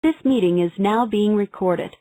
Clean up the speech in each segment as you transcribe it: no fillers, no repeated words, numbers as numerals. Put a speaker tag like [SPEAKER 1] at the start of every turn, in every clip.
[SPEAKER 1] This meeting is now being recorded.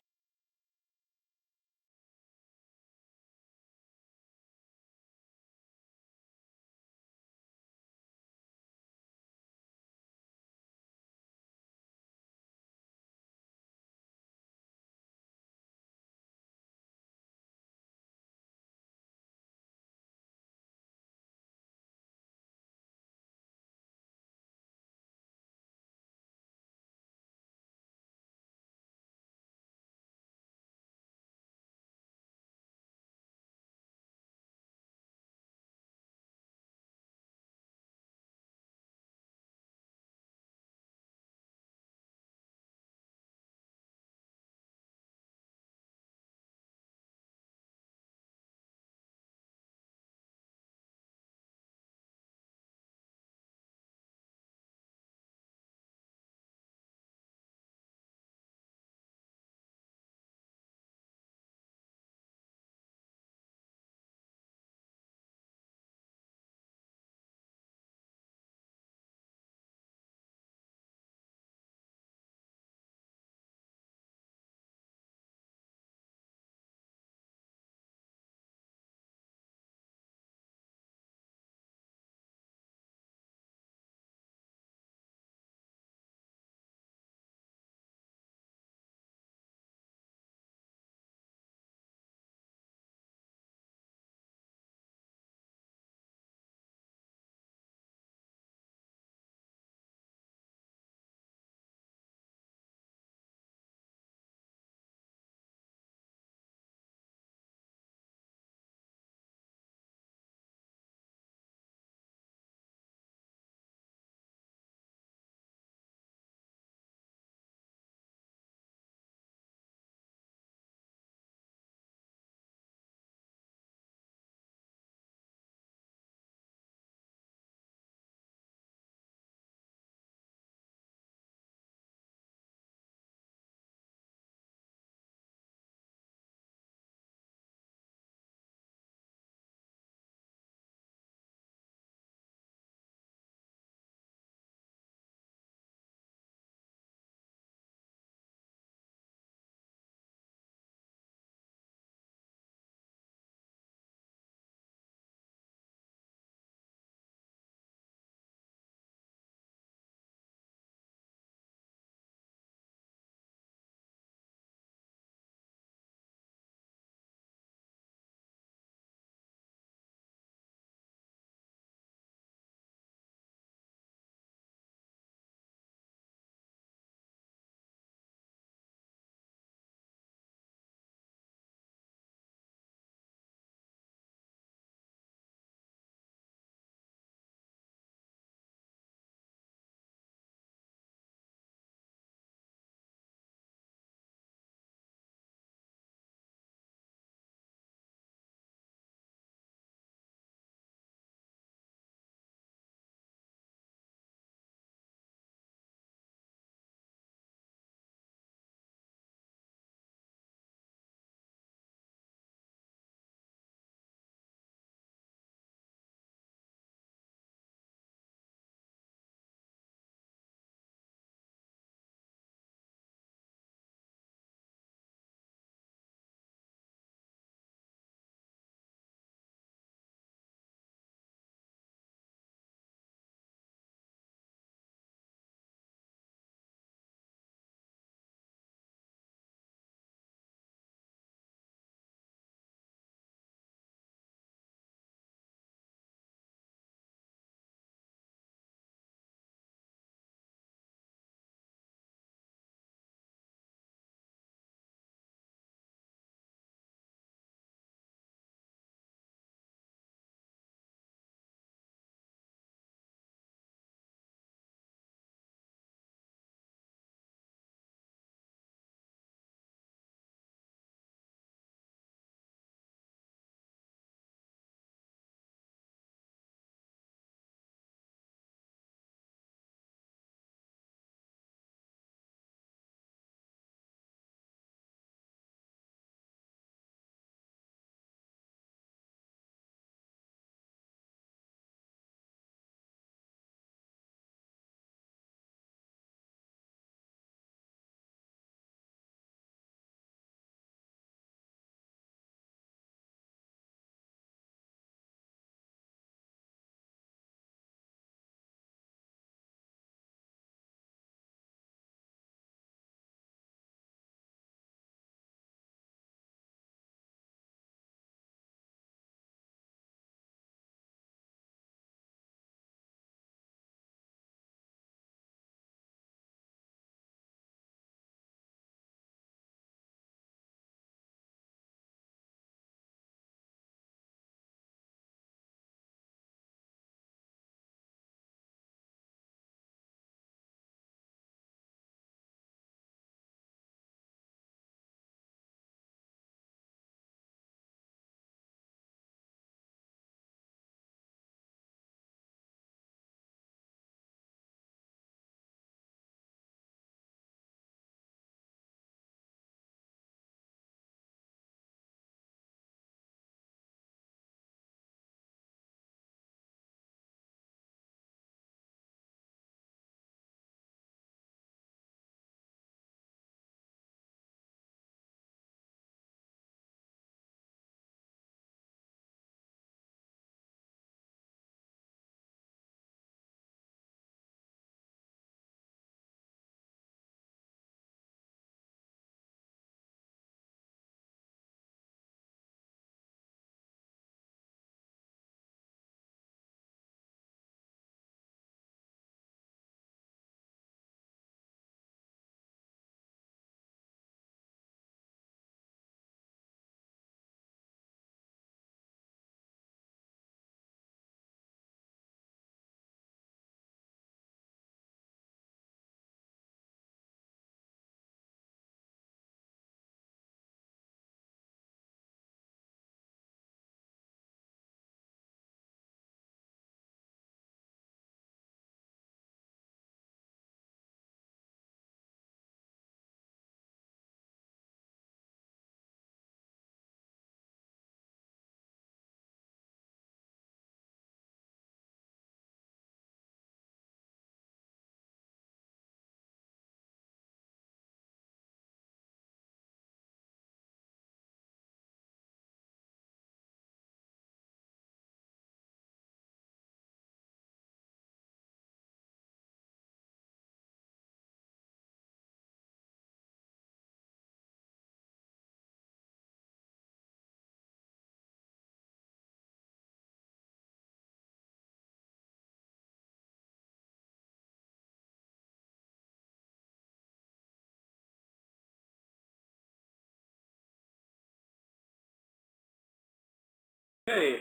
[SPEAKER 2] Okay,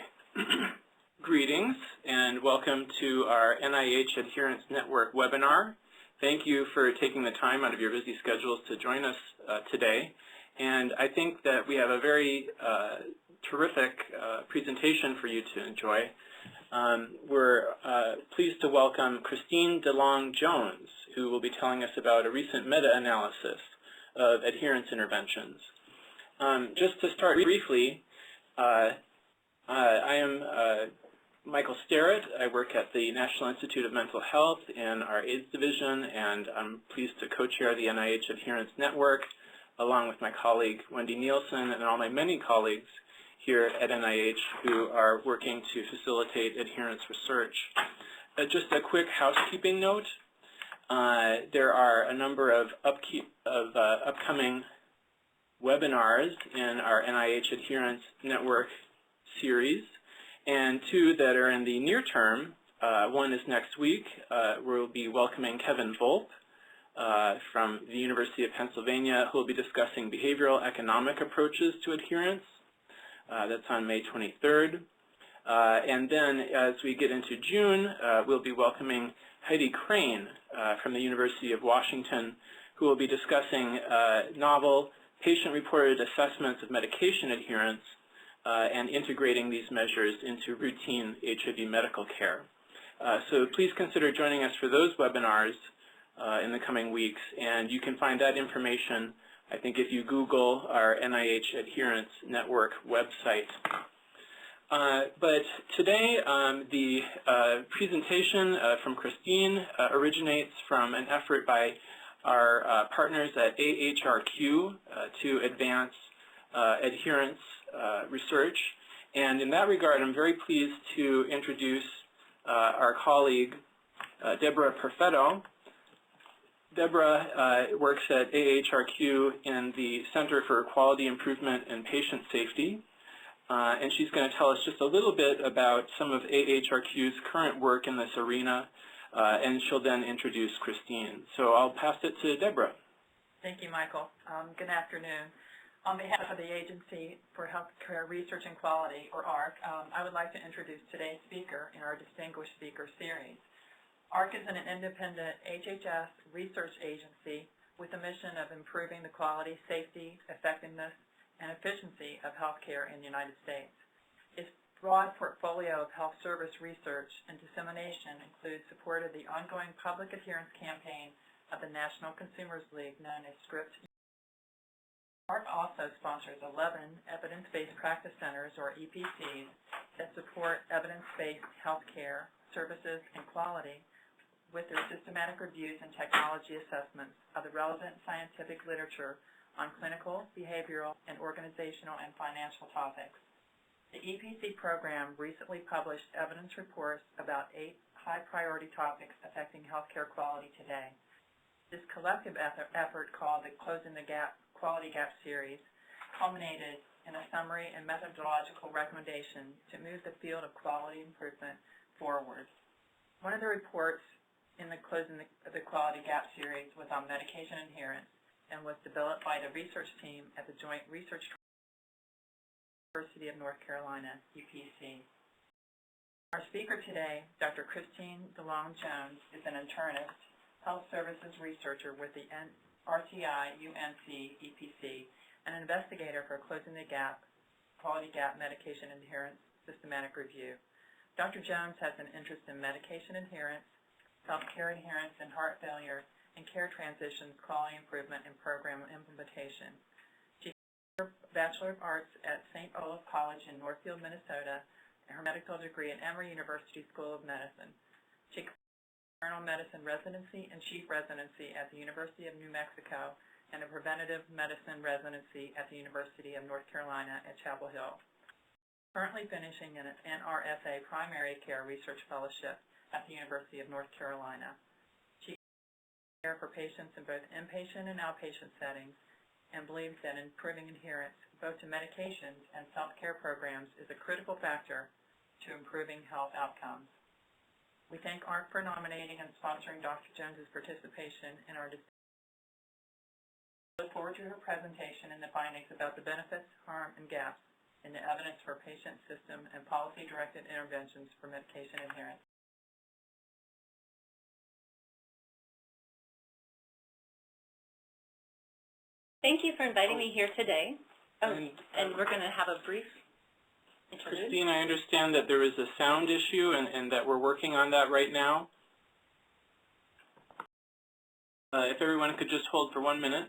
[SPEAKER 2] greetings and welcome to our NIH Adherence Network webinar. Thank you for taking the time out of your busy schedules to join us today. And I think that we have a very terrific presentation for you to enjoy. We're pleased to welcome Christine DeLong Jones, who will be telling us about a recent meta-analysis of adherence interventions. Just to start briefly, I am Michael Stirratt. I work at the National Institute of Mental Health in our AIDS division, and I'm pleased to co-chair the NIH Adherence Network, along with my colleague Wendy Nielsen and all my many colleagues here at NIH who are working to facilitate adherence research. Just a quick housekeeping note. There are a number of upcoming webinars in our NIH Adherence Network series, and two that are in the near term. One is next week. We'll be welcoming Kevin Volpe from the University of Pennsylvania, who will be discussing behavioral economic approaches to adherence. That's on May 23rd. And then as we get into June, we'll be welcoming Heidi Crane from the University of Washington, who will be discussing novel patient-reported assessments of medication adherence and integrating these measures into routine HIV medical care. So please consider joining us for those webinars in the coming weeks, and you can find that information, I think, if you Google our NIH Adherence Network website. But today, the presentation from Christine originates from an effort by our partners at AHRQ to advance adherence research. And in that regard, I'm very pleased to introduce our colleague, Deborah Perfetto. Deborah works at AHRQ in the Center for Quality Improvement and Patient Safety. And she's going to tell us just a little bit about some of AHRQ's current work in this arena, and she'll then introduce Christine. So I'll pass it to Deborah.
[SPEAKER 3] Thank you, Michael. Good afternoon. On behalf of the Agency for Healthcare Research and Quality, or AHRQ, I would like to introduce today's speaker in our Distinguished Speaker Series. AHRQ is an independent HHS research agency with a mission of improving the quality, safety, effectiveness, and efficiency of healthcare in the United States. Its broad portfolio of health service research and dissemination includes support of the ongoing public adherence campaign of the National Consumers League, known as SCRIPT. AHRQ also sponsors 11 evidence-based practice centers, or EPCs, that support evidence-based healthcare services and quality with their systematic reviews and technology assessments of the relevant scientific literature on clinical, behavioral, and organizational and financial topics. The EPC program recently published evidence reports about 8 high-priority topics affecting healthcare quality today. This collective effort, called the Closing the Gap Quality Gap Series, culminated in a summary and methodological recommendation to move the field of quality improvement forward. One of the reports in the Closing the Quality Gap Series was on medication adherence and was developed by the research team at the Joint Research University of North Carolina, UPC. Our speaker today, Dr. Christine DeLong Jones, is an internist, health services researcher with the RTI UNC EPC, and an investigator for Closing the Gap Quality Gap Medication Adherence Systematic Review. Dr. Jones has an interest in medication adherence, self-care adherence and heart failure, and care transitions, quality improvement, and program implementation. She has her Bachelor of Arts at St. Olaf College in Northfield, Minnesota, and her medical degree at Emory University School of Medicine. She Internal Medicine Residency and Chief Residency at the University of New Mexico, and a Preventative Medicine Residency at the University of North Carolina at Chapel Hill. Currently finishing an NRSA Primary Care Research Fellowship at the University of North Carolina. She cares for patients in both inpatient and outpatient settings and believes that improving adherence both to medications and self-care programs is a critical factor to improving health outcomes. We thank AHRQ for nominating and sponsoring Dr. Jones's participation in our discussion. I look forward to her presentation and the findings about the benefits, harm, and gaps in the evidence for patient, system, and policy-directed interventions for medication adherence.
[SPEAKER 4] Thank you for inviting me here today. And we're going to have a brief introduction.
[SPEAKER 2] Christine, I understand that there is a sound issue and that we're working on that right now. If everyone could just hold for 1 minute.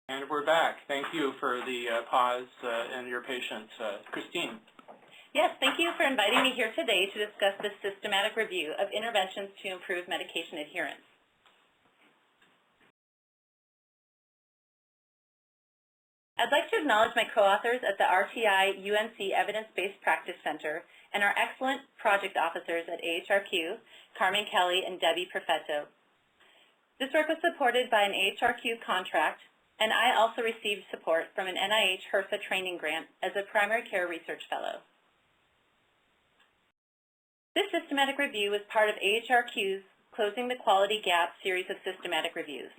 [SPEAKER 2] And we're back. Thank you for the pause and your patience. Christine.
[SPEAKER 4] Yes, thank you for inviting me here today to discuss the systematic review of interventions to improve medication adherence. I'd like to acknowledge my co-authors at the RTI-UNC Evidence-Based Practice Center and our excellent project officers at AHRQ, Carmen Kelly and Debbie Perfetto. This work was supported by an AHRQ contract, and I also received support from an NIH HRSA training grant as a primary care research fellow. This systematic review was part of AHRQ's Closing the Quality Gap series of systematic reviews.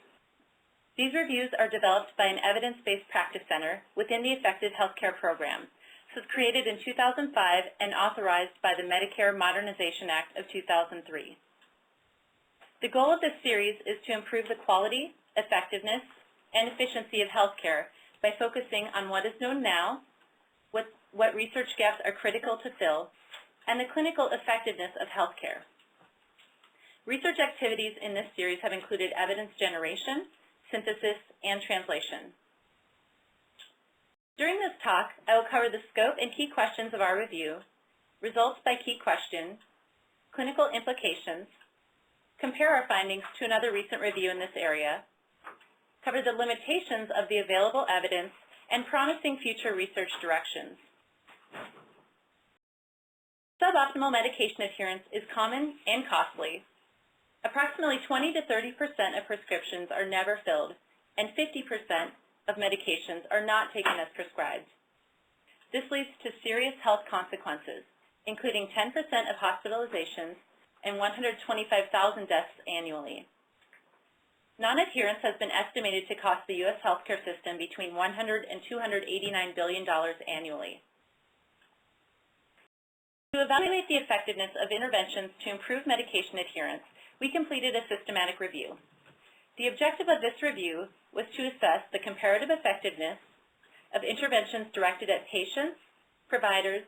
[SPEAKER 4] These reviews are developed by an evidence-based practice center within the Effective Healthcare Program. This was created in 2005 and authorized by the Medicare Modernization Act of 2003. The goal of this series is to improve the quality, effectiveness, and efficiency of healthcare by focusing on what is known now, what research gaps are critical to fill, and the clinical effectiveness of healthcare. Research activities in this series have included evidence generation, synthesis, and translation. During this talk, I will cover the scope and key questions of our review, results by key question, clinical implications, compare our findings to another recent review in this area, cover the limitations of the available evidence, and promising future research directions. Suboptimal medication adherence is common and costly. Approximately 20 to 30% of prescriptions are never filled, and 50% of medications are not taken as prescribed. This leads to serious health consequences, including 10% of hospitalizations and 125,000 deaths annually. Non-adherence has been estimated to cost the U.S. healthcare system between $100 and $289 billion annually. To evaluate the effectiveness of interventions to improve medication adherence, we completed a systematic review. The objective of this review was to assess the comparative effectiveness of interventions directed at patients, providers,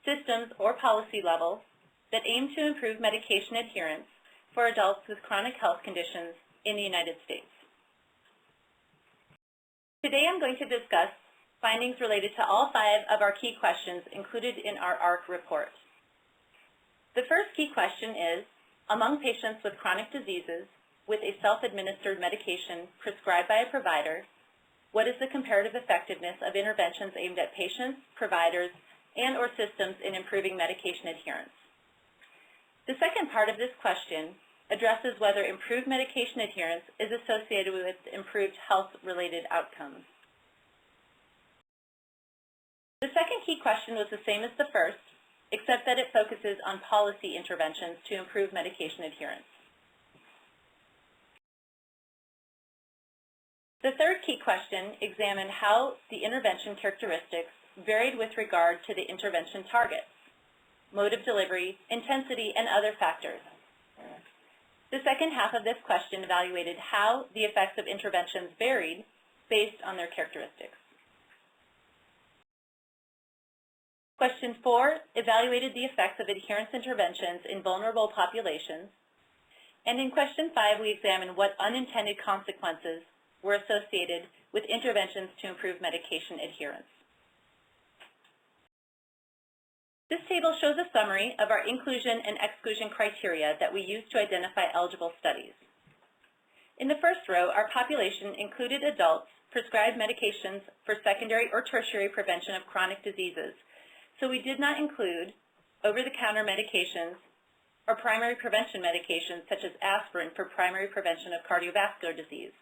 [SPEAKER 4] systems, or policy levels that aim to improve medication adherence for adults with chronic health conditions in the United States. Today I'm going to discuss findings related to all 5 of our key questions included in our AHRQ report. The first key question is, among patients with chronic diseases with a self-administered medication prescribed by a provider, what is the comparative effectiveness of interventions aimed at patients, providers, and or systems in improving medication adherence? The second part of this question addresses whether improved medication adherence is associated with improved health-related outcomes. The second key question was the same as the first, except that it focuses on policy interventions to improve medication adherence. The third key question examined how the intervention characteristics varied with regard to the intervention targets, mode of delivery, intensity, and other factors. The second half of this question evaluated how the effects of interventions varied based on their characteristics. Question 4 evaluated the effects of adherence interventions in vulnerable populations, and in question 5 we examined what unintended consequences were associated with interventions to improve medication adherence. This table shows a summary of our inclusion and exclusion criteria that we use to identify eligible studies. In the first row, our population included adults prescribed medications for secondary or tertiary prevention of chronic diseases, so we did not include over-the-counter medications or primary prevention medications such as aspirin for primary prevention of cardiovascular disease.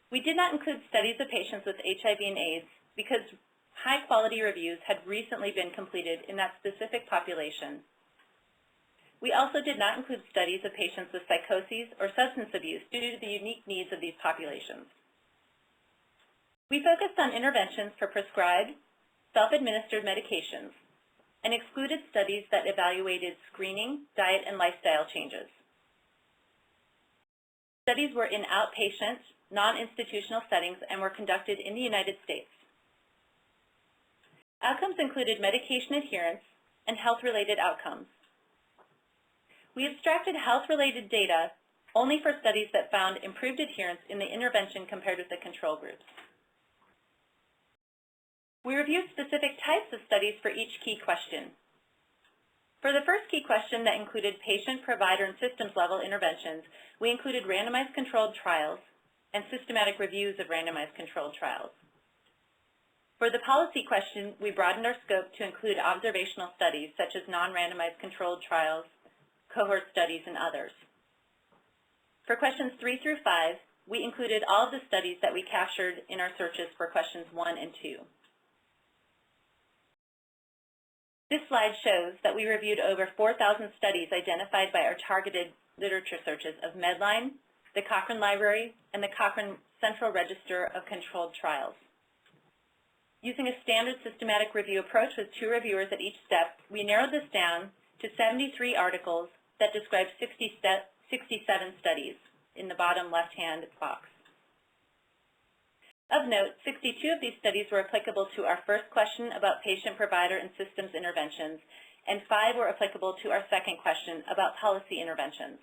[SPEAKER 4] We did not include studies of patients with HIV and AIDS because high-quality reviews had recently been completed in that specific population. We also did not include studies of patients with psychoses or substance abuse due to the unique needs of these populations. We focused on interventions for prescribed, self-administered medications and excluded studies that evaluated screening, diet, and lifestyle changes. Studies were in outpatient, non-institutional settings and were conducted in the United States. Outcomes included medication adherence and health-related outcomes. We abstracted health-related data only for studies that found improved adherence in the intervention compared with the control groups. We reviewed specific types of studies for each key question. For the first key question that included patient, provider, and systems level interventions, we included randomized controlled trials and systematic reviews of randomized controlled trials. For the policy question, we broadened our scope to include observational studies such as non-randomized controlled trials, cohort studies, and others. For questions 3 through 5, we included all of the studies that we captured in our searches for questions 1 and 2. This slide shows that we reviewed over 4,000 studies identified by our targeted literature searches of Medline, the Cochrane Library, and the Cochrane Central Register of Controlled Trials. Using a standard systematic review approach with 2 reviewers at each step, we narrowed this down to 73 articles that describe 67 studies in the bottom left-hand box. Of note, 62 of these studies were applicable to our first question about patient, provider, and systems interventions, and 5 were applicable to our second question about policy interventions.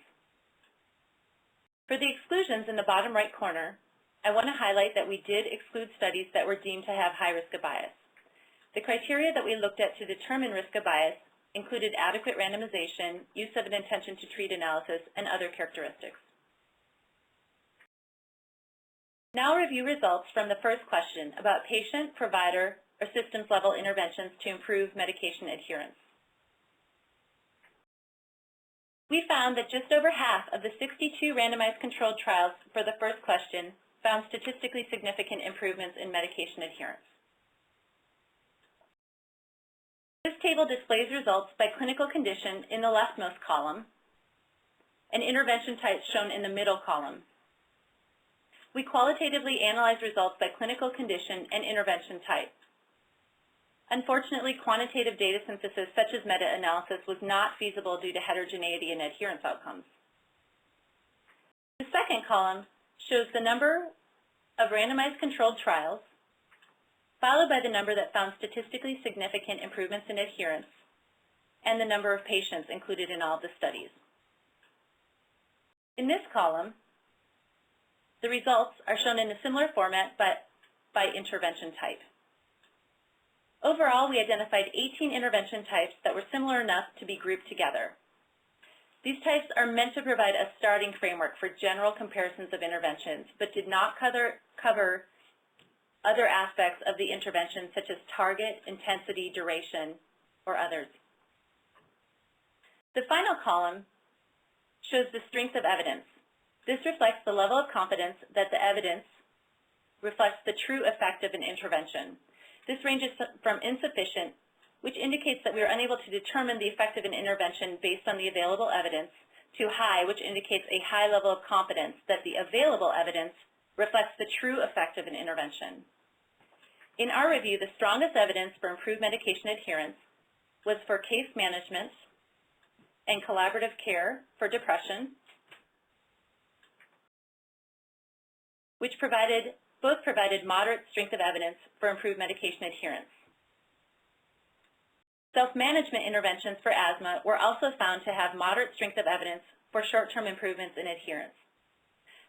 [SPEAKER 4] For the exclusions in the bottom right corner, I want to highlight that we did exclude studies that were deemed to have high risk of bias. The criteria that we looked at to determine risk of bias included adequate randomization, use of an intention to treat analysis, and other characteristics. Now I'll review results from the first question about patient, provider, or systems level interventions to improve medication adherence. We found that just over half of the 62 randomized controlled trials for the first question found statistically significant improvements in medication adherence. This table displays results by clinical condition in the leftmost column and intervention types shown in the middle column. We qualitatively analyzed results by clinical condition and intervention type. Unfortunately, quantitative data synthesis such as meta-analysis was not feasible due to heterogeneity in adherence outcomes. The second column shows the number of randomized controlled trials, followed by the number that found statistically significant improvements in adherence, and the number of patients included in all of the studies. In this column, the results are shown in a similar format, but by intervention type. Overall, we identified 18 intervention types that were similar enough to be grouped together. These types are meant to provide a starting framework for general comparisons of interventions, but did not cover other aspects of the intervention, such as target, intensity, duration, or others. The final column shows the strength of evidence. This reflects the level of confidence that the evidence reflects the true effect of an intervention. This ranges from insufficient, which indicates that we are unable to determine the effect of an intervention based on the available evidence, to high, which indicates a high level of confidence that the available evidence reflects the true effect of an intervention. In our review, the strongest evidence for improved medication adherence was for case management and collaborative care for depression, which both provided moderate strength of evidence for improved medication adherence. Self-management interventions for asthma were also found to have moderate strength of evidence for short-term improvements in adherence.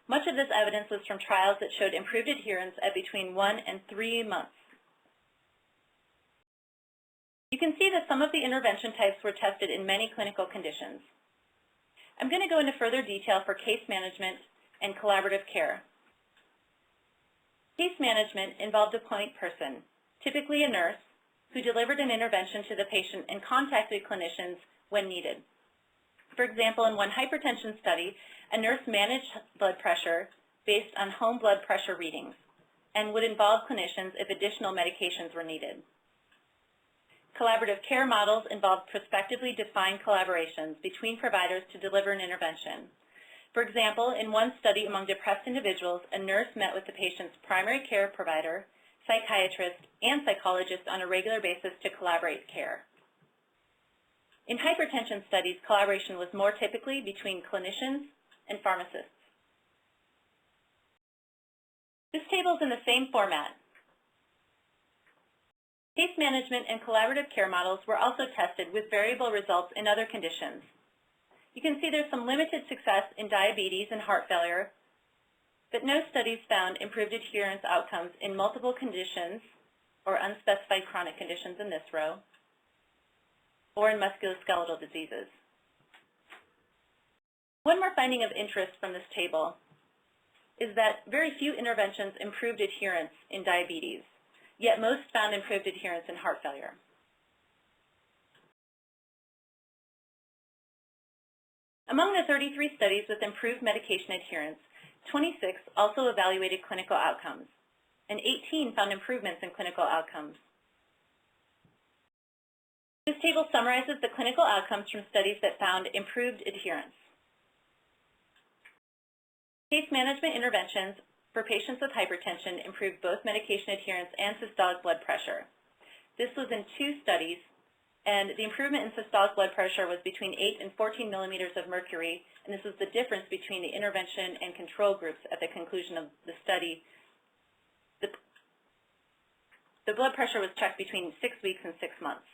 [SPEAKER 4] Much of this evidence was from trials that showed improved adherence at between 1 and 3 months. You can see that some of the intervention types were tested in many clinical conditions. I'm going to go into further detail for case management and collaborative care. Case management involved a point person, typically a nurse, who delivered an intervention to the patient and contacted clinicians when needed. For example, in one hypertension study, a nurse managed blood pressure based on home blood pressure readings and would involve clinicians if additional medications were needed. Collaborative care models involved prospectively defined collaborations between providers to deliver an intervention. For example, in one study among depressed individuals, a nurse met with the patient's primary care provider, psychiatrist, and psychologist on a regular basis to collaborate care. In hypertension studies, collaboration was more typically between clinicians and pharmacists. This table is in the same format. Case management and collaborative care models were also tested with variable results in other conditions. You can see there's some limited success in diabetes and heart failure, but no studies found improved adherence outcomes in multiple conditions or unspecified chronic conditions in this row, or in musculoskeletal diseases. One more finding of interest from this table is that very few interventions improved adherence in diabetes, yet most found improved adherence in heart failure. Among the 33 studies with improved medication adherence, 26 also evaluated clinical outcomes, and 18 found improvements in clinical outcomes. This table summarizes the clinical outcomes from studies that found improved adherence. Case management interventions for patients with hypertension improved both medication adherence and systolic blood pressure. This was in 2 studies, and the improvement in systolic blood pressure was between 8 and 14 millimeters of mercury, and this was the difference between the intervention and control groups at the conclusion of the study. The blood pressure was checked between 6 weeks and 6 months.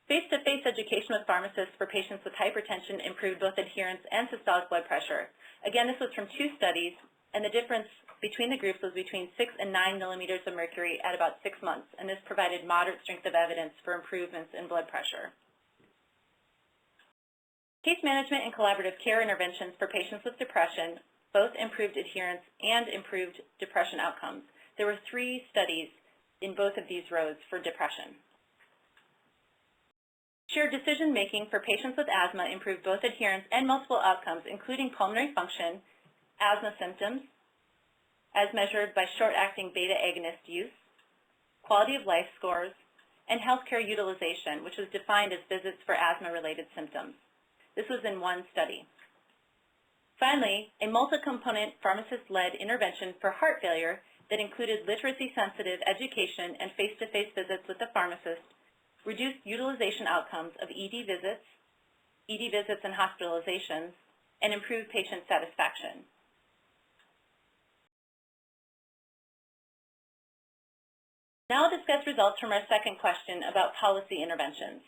[SPEAKER 4] Face-to-face education with pharmacists for patients with hypertension improved both adherence and systolic blood pressure. Again, this was from 2 studies, and the difference between the groups was between 6 and 9 millimeters of mercury at about 6 months, and this provided moderate strength of evidence for improvements in blood pressure. Case management and collaborative care interventions for patients with depression both improved adherence and improved depression outcomes. There were 3 studies in both of these rows for depression. Shared decision-making for patients with asthma improved both adherence and multiple outcomes, including pulmonary function, asthma symptoms, as measured by short-acting beta agonist use, quality of life scores, and healthcare utilization, which was defined as visits for asthma-related symptoms. This was in 1 study. Finally, a multi-component pharmacist-led intervention for heart failure that included literacy-sensitive education and face-to-face visits with the pharmacist reduced utilization outcomes of ED visits and hospitalizations, and improved patient satisfaction. Now I'll discuss results from our second question about policy interventions.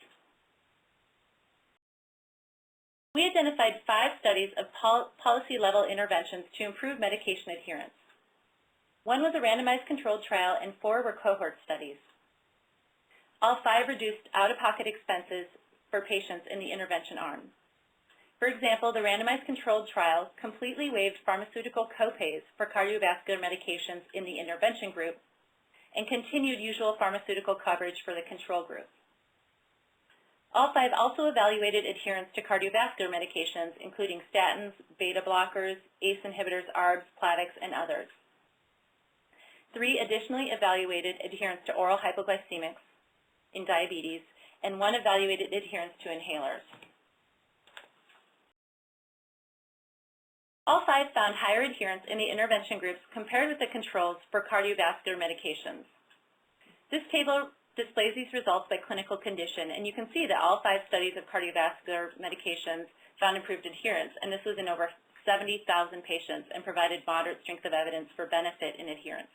[SPEAKER 4] We identified 5 studies of policy-level interventions to improve medication adherence. 1 was a randomized controlled trial, and 4 were cohort studies. All 5 reduced out-of-pocket expenses for patients in the intervention arm. For example, the randomized controlled trial completely waived pharmaceutical copays for cardiovascular medications in the intervention group and continued usual pharmaceutical coverage for the control group. All 5 also evaluated adherence to cardiovascular medications, including statins, beta blockers, ACE inhibitors, ARBs, Plavix, and others. 3 additionally evaluated adherence to oral hypoglycemics in diabetes, and 1 evaluated adherence to inhalers. All 5 found higher adherence in the intervention groups compared with the controls for cardiovascular medications. This table displays these results by clinical condition, and you can see that all 5 studies of cardiovascular medications found improved adherence, and this was in over 70,000 patients and provided moderate strength of evidence for benefit in adherence.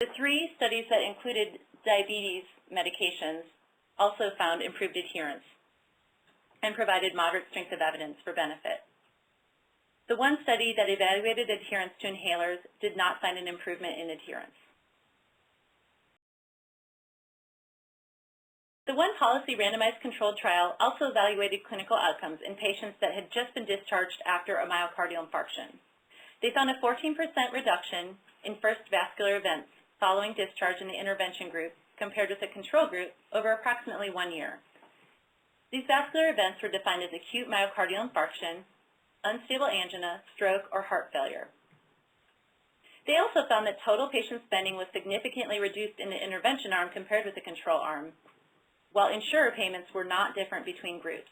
[SPEAKER 4] The 3 studies that included diabetes medications also found improved adherence and provided moderate strength of evidence for benefit. The 1 study that evaluated adherence to inhalers did not find an improvement in adherence. The 1 policy randomized controlled trial also evaluated clinical outcomes in patients that had just been discharged after a myocardial infarction. They found a 14% reduction in first vascular events following discharge in the intervention group compared with the control group over approximately 1 year. These vascular events were defined as acute myocardial infarction, unstable angina, stroke, or heart failure. They also found that total patient spending was significantly reduced in the intervention arm compared with the control arm, while insurer payments were not different between groups.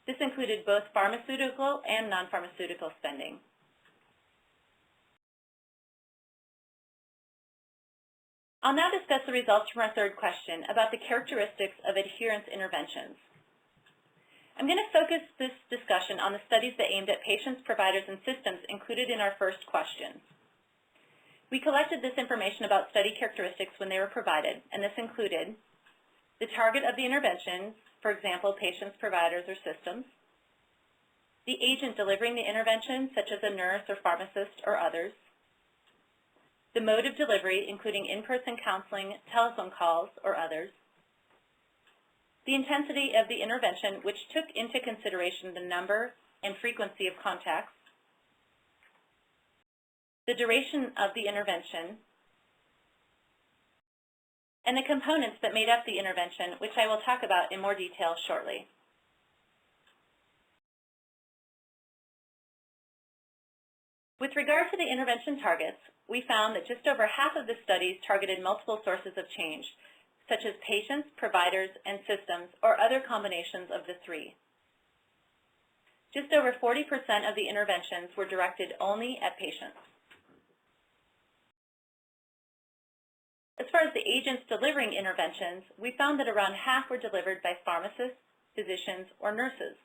[SPEAKER 4] This included both pharmaceutical and non-pharmaceutical spending. I'll now discuss the results from our 3rd question about the characteristics of adherence interventions. I'm going to focus this discussion on the studies that aimed at patients, providers, and systems included in our first question. We collected this information about study characteristics when they were provided, and this included the target of the intervention, for example, patients, providers, or systems, the agent delivering the intervention, such as a nurse or pharmacist or others, the mode of delivery, including in-person counseling, telephone calls, or others, the intensity of the intervention, which took into consideration the number and frequency of contacts, the duration of the intervention, and the components that made up the intervention, which I will talk about in more detail shortly. With regard to the intervention targets, we found that just over half of the studies targeted multiple sources of change, such as patients, providers, and systems, or other combinations of the 3. Just over 40% of the interventions were directed only at patients. As far as the agents delivering interventions, we found that around half were delivered by pharmacists, physicians, or nurses.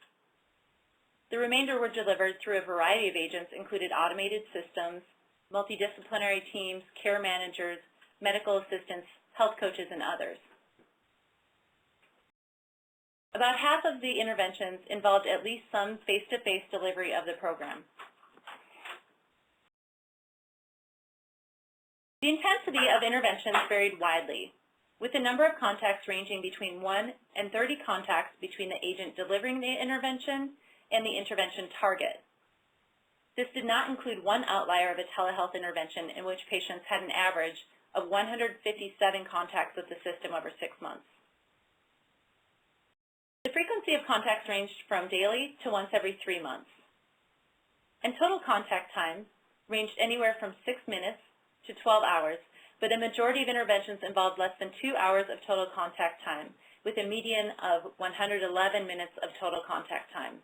[SPEAKER 4] The remainder were delivered through a variety of agents, including automated systems, multidisciplinary teams, care managers, medical assistants, health coaches, and others. About half of the interventions involved at least some face-to-face delivery of the program. The intensity of interventions varied widely, with the number of contacts ranging between 1 and 30 contacts between the agent delivering the intervention and the intervention target. This did not include one outlier of a telehealth intervention in which patients had an average of 157 contacts with the system over 6 months. The frequency of contacts ranged from daily to once every 3 months. And total contact time ranged anywhere from 6 minutes to 12 hours, but a majority of interventions involved less than 2 hours of total contact time, with a median of 111 minutes of total contact time.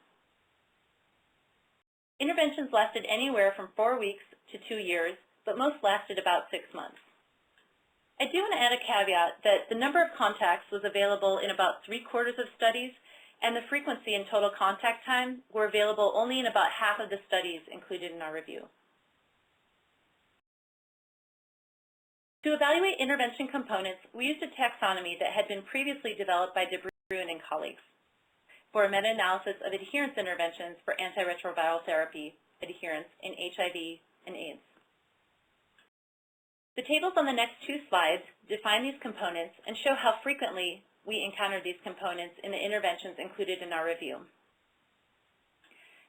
[SPEAKER 4] Interventions lasted anywhere from 4 weeks to 2 years, but most lasted about 6 months. I do want to add a caveat that the number of contacts was available in about 3/4 of studies, and the frequency and total contact time were available only in about half of the studies included in our review. To evaluate intervention components, we used a taxonomy that had been previously developed by Deborah and colleagues for a meta-analysis of adherence interventions for antiretroviral therapy adherence in HIV and AIDS. The tables on the next 2 slides define these components and show how frequently we encountered these components in the interventions included in our review.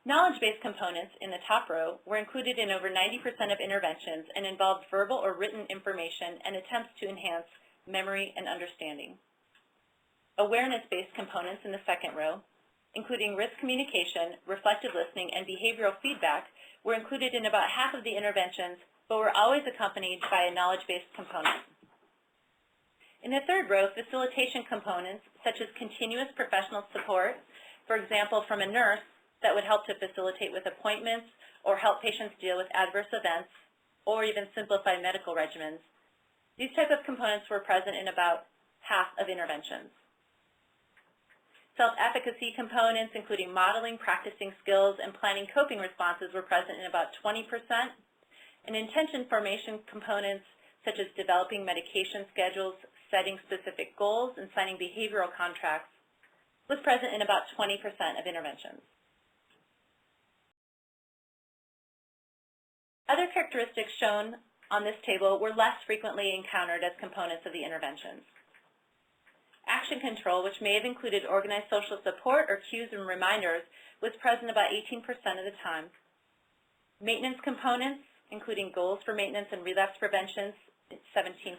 [SPEAKER 4] Knowledge-based components in the top row were included in over 90% of interventions and involved verbal or written information and attempts to enhance memory and understanding. awareness-based components in the second row, including risk communication, reflective listening, and behavioral feedback, were included in about half of the interventions, but were always accompanied by a knowledge-based component. In the third row, facilitation components, such as continuous professional support, for example, from a nurse that would help to facilitate with appointments or help patients deal with adverse events, or even simplify medical regimens. These type of components were present in about half of interventions. Self-efficacy components, including modeling, practicing skills, and planning coping responses, were present in about 20%. And intention formation components, such as developing medication schedules, setting specific goals, and signing behavioral contracts, was present in about 20% of interventions. Other characteristics shown on this table were less frequently encountered as components of the interventions. Action control, which may have included organized social support or cues and reminders, was present about 18% of the time. Maintenance components, including goals for maintenance and relapse prevention, 17%.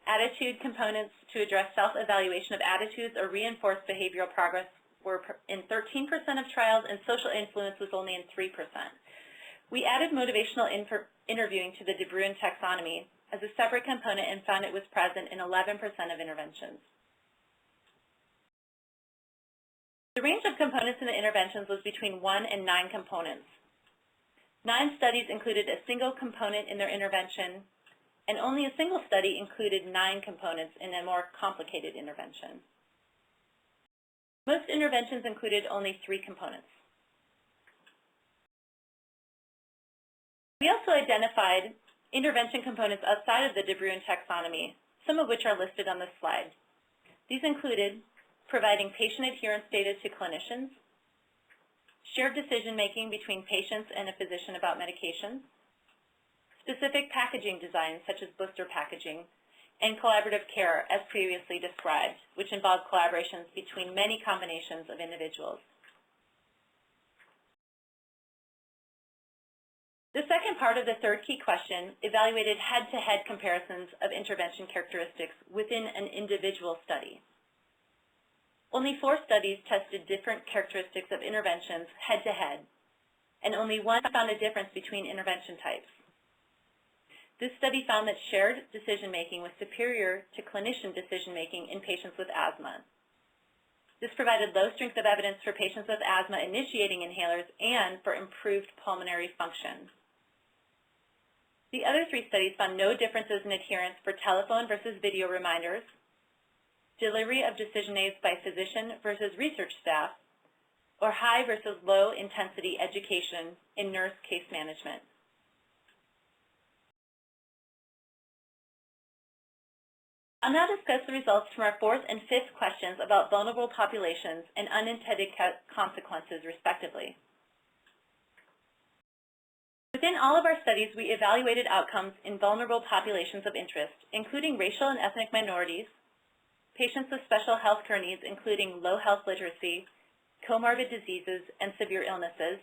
[SPEAKER 4] Attitude components to address self-evaluation of attitudes or reinforce behavioral progress were in 13% of trials, and social influence was only in 3%. We added motivational interviewing to the De Bruin taxonomy as a separate component and found it was present in 11% of interventions. The range of components in the interventions was between 1 and 9 components. 9 studies included a single component in their intervention, and only a single study included 9 components in a more complicated intervention. Most interventions included only 3 components. We also identified intervention components outside of the De Bruin taxonomy, some of which are listed on this slide. These included providing patient adherence data to clinicians, shared decision-making between patients and a physician about medications, specific packaging designs such as blister packaging, and collaborative care as previously described, which involved collaborations between many combinations of individuals. The second part of the third key question evaluated head-to-head comparisons of intervention characteristics within an individual study. Only 4 studies tested different characteristics of interventions head-to-head, and only 1 found a difference between intervention types. This study found that shared decision-making was superior to clinician decision-making in patients with asthma. This provided low strength of evidence for patients with asthma initiating inhalers and for improved pulmonary function. The other 3 studies found no differences in adherence for telephone versus video reminders, delivery of decision aids by physician versus research staff, or high versus low intensity education in nurse case management. I'll now discuss the results from our 4th and 5th questions about vulnerable populations and unintended consequences, respectively. Within all of our studies, we evaluated outcomes in vulnerable populations of interest, including racial and ethnic minorities, patients with special health care needs, including low health literacy, comorbid diseases, and severe illnesses.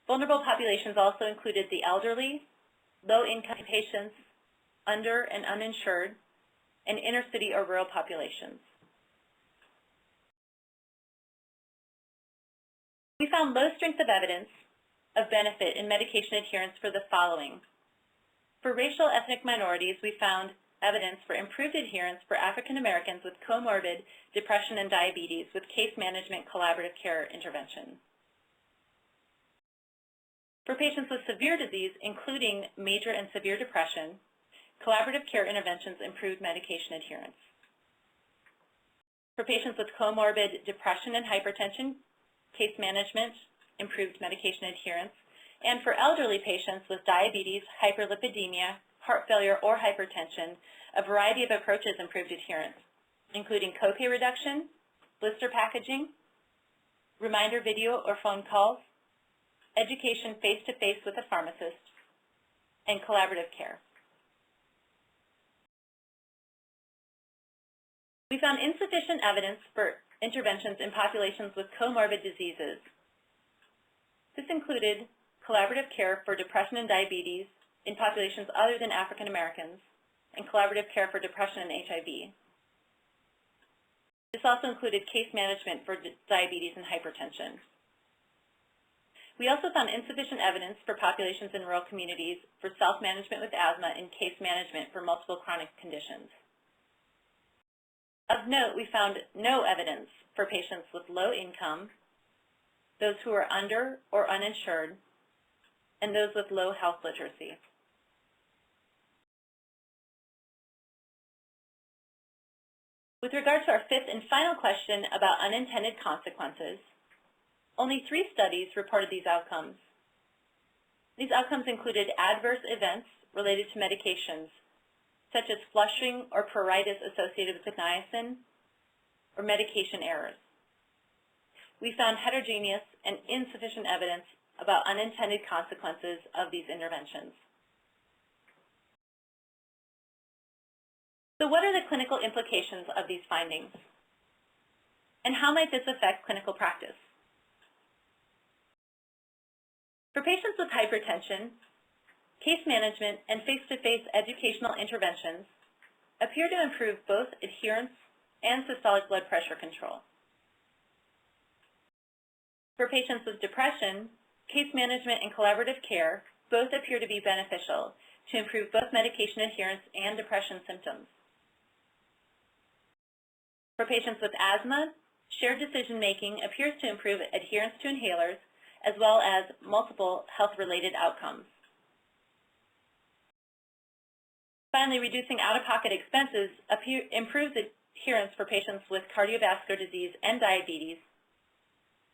[SPEAKER 4] Vulnerable populations also included the elderly, low-income patients, under and uninsured, and inner city or rural populations. We found low strength of evidence of benefit in medication adherence for the following. For racial ethnic minorities, we found evidence for improved adherence for African Americans with comorbid depression and diabetes with case management collaborative care intervention. For patients with severe disease, including major and severe depression, collaborative care interventions improved medication adherence. For patients with comorbid depression and hypertension, case management improved medication adherence. And for elderly patients with diabetes, hyperlipidemia, heart failure, or hypertension, a variety of approaches improved adherence, including copay reduction, blister packaging, reminder video or phone calls, education face-to-face with a pharmacist, and collaborative care. We found insufficient evidence for interventions in populations with comorbid diseases. This included collaborative care for depression and diabetes in populations other than African Americans, and collaborative care for depression and HIV. This also included case management for diabetes and hypertension. We also found insufficient evidence for populations in rural communities for self-management with asthma and case management for multiple chronic conditions. Of note, we found no evidence for patients with low income, those who are under or uninsured, and those with low health literacy. With regard to our fifth and final question about unintended consequences, only 3 studies reported these outcomes. These outcomes included adverse events related to medications, such as flushing or pruritus associated with niacin, or medication errors. We found heterogeneous and insufficient evidence about unintended consequences of these interventions. So what are the clinical implications of these findings? And how might this affect clinical practice? For patients with hypertension, case management and face-to-face educational interventions appear to improve both adherence and systolic blood pressure control. For patients with depression, case management and collaborative care both appear to be beneficial to improve both medication adherence and depression symptoms. For patients with asthma, shared decision-making appears to improve adherence to inhalers as well as multiple health-related outcomes. Finally, reducing out-of-pocket expenses improves adherence for patients with cardiovascular disease and diabetes,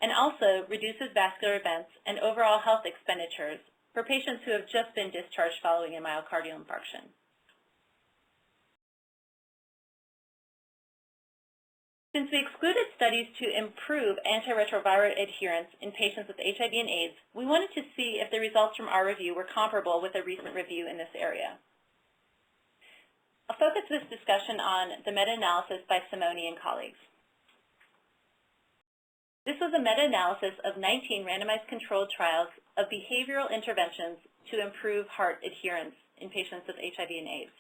[SPEAKER 4] and also reduces vascular events and overall health expenditures for patients who have just been discharged following a myocardial infarction. Since we excluded studies to improve antiretroviral adherence in patients with HIV and AIDS, we wanted to see if the results from our review were comparable with a recent review in this area. I'll focus this discussion on the meta-analysis by Simoni and colleagues. This was a meta-analysis of 19 randomized controlled trials of behavioral interventions to improve heart adherence in patients with HIV and AIDS.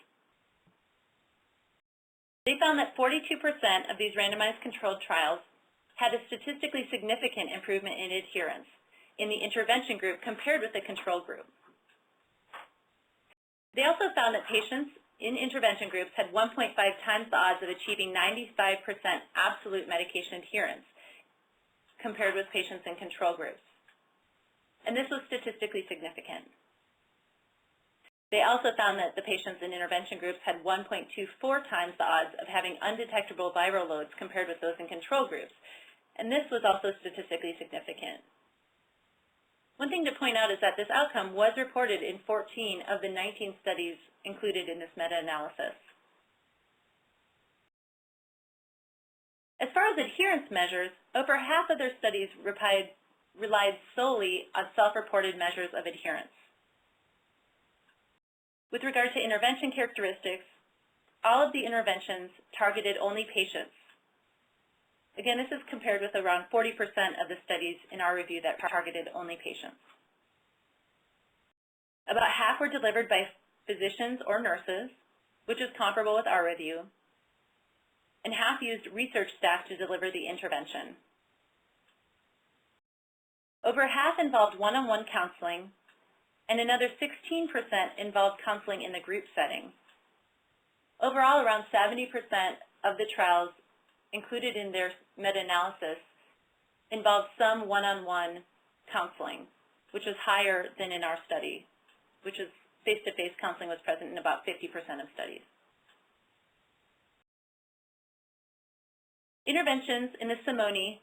[SPEAKER 4] They found that 42% of these randomized controlled trials had a statistically significant improvement in adherence in the intervention group compared with the control group. They also found that patients in intervention groups had 1.5 times the odds of achieving 95% absolute medication adherence compared with patients in control groups. And this was statistically significant. They also found that the patients in intervention groups had 1.24 times the odds of having undetectable viral loads compared with those in control groups. And this was also statistically significant. One thing to point out is that this outcome was reported in 14 of the 19 studies included in this meta-analysis. As far as adherence measures, over half of their studies relied solely on self-reported measures of adherence. With regard to intervention characteristics, all of the interventions targeted only patients. Again, this is compared with around 40% of the studies in our review that targeted only patients. About half were delivered by physicians or nurses, which is comparable with our review, and half used research staff to deliver the intervention. Over half involved one-on-one counseling, and another 16% involved counseling in the group setting. Overall, around 70% of the trials included in their meta-analysis involved some one-on-one counseling, which is higher than in our study, which is face-to-face counseling was present in about 50% of studies. Interventions in the Simoni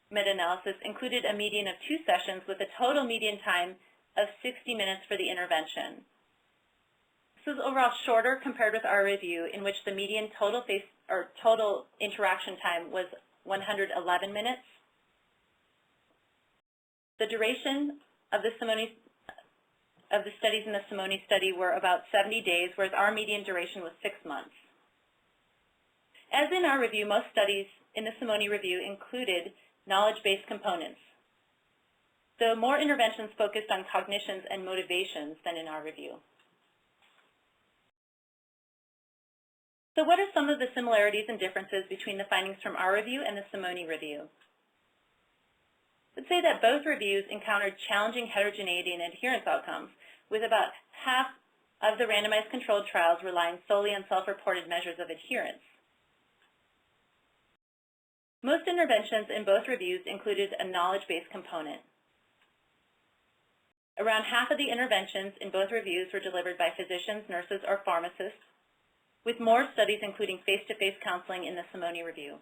[SPEAKER 4] meta-analysis included a median of 2 sessions with a total median time of 60 minutes for the intervention. This was overall shorter compared with our review, in which the median total interaction time was 111 minutes. The duration of the studies in the Simoni study were about 70 days, whereas our median duration was 6 months. As in our review, most studies in the Simoni review included knowledge-based components, though more interventions focused on cognitions and motivations than in our review. So what are some of the similarities and differences between the findings from our review and the Simoni review? Let's say that both reviews encountered challenging heterogeneity and adherence outcomes, with about half of the randomized controlled trials relying solely on self-reported measures of adherence. Most interventions in both reviews included a knowledge-based component. Around half of the interventions in both reviews were delivered by physicians, nurses, or pharmacists, with more studies including face-to-face counseling in the Simoni review.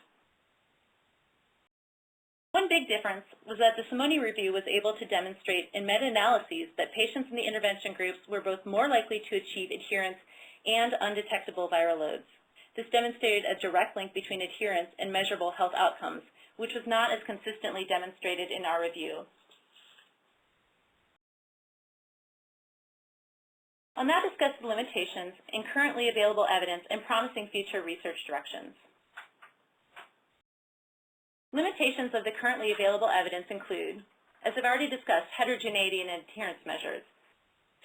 [SPEAKER 4] One big difference was that the Simoni review was able to demonstrate in meta-analyses that patients in the intervention groups were both more likely to achieve adherence and undetectable viral loads. This demonstrated a direct link between adherence and measurable health outcomes, which was not as consistently demonstrated in our review. I'll now discuss the limitations in currently available evidence and promising future research directions. Limitations of the currently available evidence include, as I've already discussed, heterogeneity in adherence measures.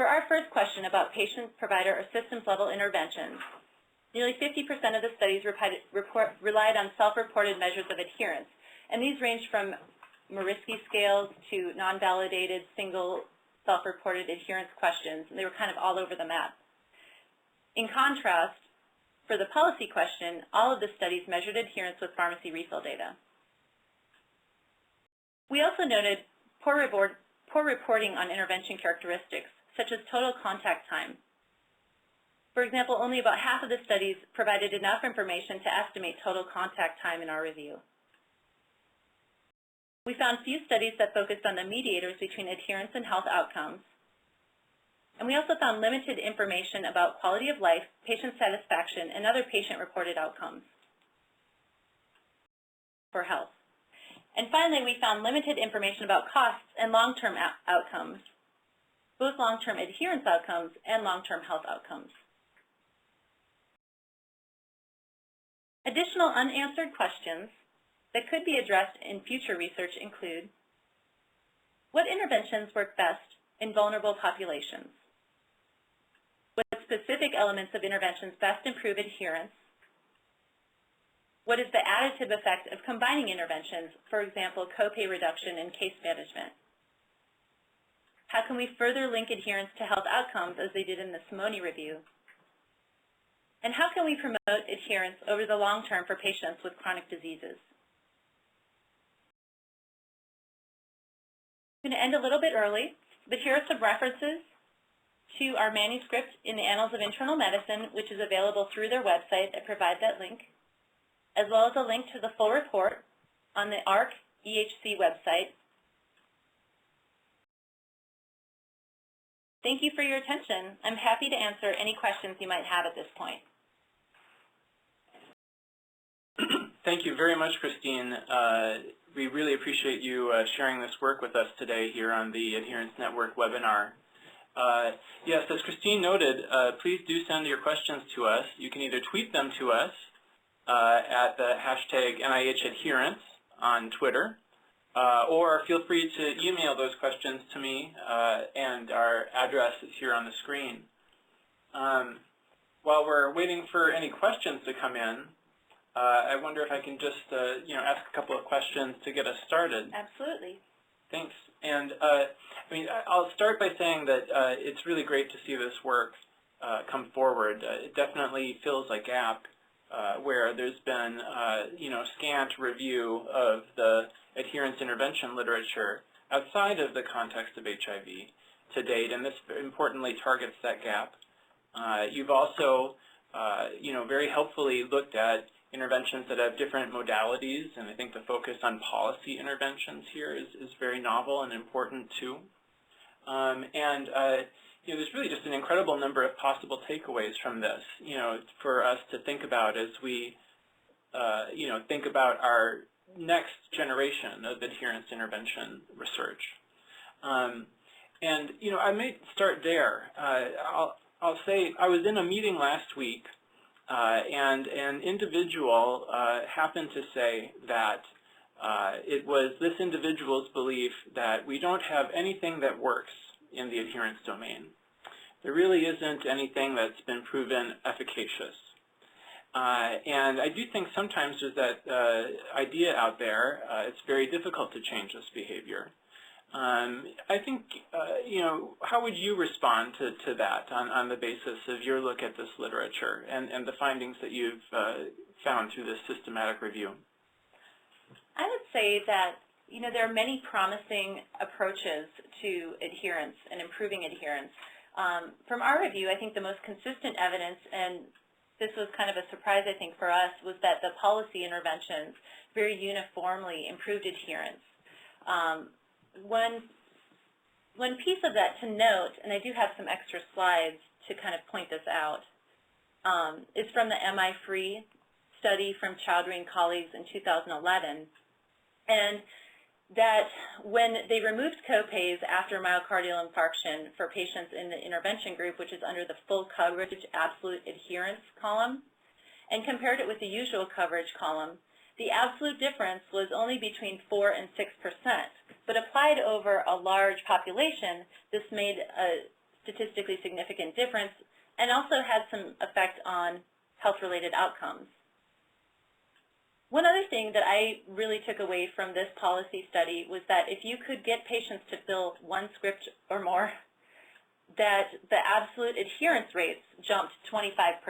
[SPEAKER 4] For our first question about patient, provider, or systems-level interventions, nearly 50% of the studies relied on self-reported measures of adherence, and these ranged from Mirsky scales to non-validated single self-reported adherence questions, and they were kind of all over the map. In contrast, for the policy question, all of the studies measured adherence with pharmacy refill data. We also noted poor reporting on intervention characteristics, such as total contact time. For example, only about half of the studies provided enough information to estimate total contact time in our review. We found few studies that focused on the mediators between adherence and health outcomes. And we also found limited information about quality of life, patient satisfaction, and other patient-reported outcomes for health. And finally, we found limited information about costs and long-term outcomes, both long-term adherence outcomes and long-term health outcomes. Additional unanswered questions that could be addressed in future research include: what interventions work best in vulnerable populations? What specific elements of interventions best improve adherence? What is the additive effect of combining interventions, for example, copay reduction and case management? How can we further link adherence to health outcomes as they did in the Simoni review? And how can we promote adherence over the long term for patients with chronic diseases? I'm going to end a little bit early, but here are some references to our manuscript in the Annals of Internal Medicine, which is available through their website. I provide that link, as well as a link to the full report on the AHRQ EHC website. Thank you for your attention. I'm happy to answer any questions you might have at this point.
[SPEAKER 2] Thank you very much, Christine. We really appreciate you sharing this work with us today here on the Adherence Network webinar. Yes, as Christine noted, please do send your questions to us. You can either tweet them to us at the hashtag NIHadherence on Twitter, or feel free to email those questions to me, and our address is here on the screen. While we're waiting for any questions to come in, I wonder if I can just ask a couple of questions to get us started.
[SPEAKER 4] Absolutely.
[SPEAKER 2] Thanks. And I'll start by saying that it's really great to see this work come forward. It definitely fills a gap where there's been scant review of the adherence intervention literature outside of the context of HIV to date, and this importantly targets that gap. You've also very helpfully looked at interventions that have different modalities, and I think the focus on policy interventions here is very novel and important too. There's really just an incredible number of possible takeaways from this, for us to think about as we, think about our next generation of adherence intervention research. I might start there. I'll say I was in a meeting last week, and an individual happened to say that it was this individual's belief that we don't have anything that works in the adherence domain. There really isn't anything that's been proven efficacious. And I do think sometimes there's that idea out there, it's very difficult to change this behavior. I think, you know, how would you respond to that on the basis of your look at this literature and the findings that you've found through this systematic review?
[SPEAKER 4] I would say that, you know, there are many promising approaches to adherence and improving adherence. From our review, I think the most consistent evidence, and this was kind of a surprise, I think, for us, was that the policy interventions very uniformly improved adherence. One piece of that to note, and I do have some extra slides to kind of point this out, is from the MI-FREEE study from Chowdhury and colleagues in 2011, and that when they removed copays after myocardial infarction for patients in the intervention group, which is under the full coverage absolute adherence column, and compared it with the usual coverage column, the absolute difference was only between 4 and 6%, but applied over a large population, this made a statistically significant difference and also had some effect on health-related outcomes. One other thing that I really took away from this policy study was that if you could get patients to fill one script or more, that the absolute adherence rates jumped 25%.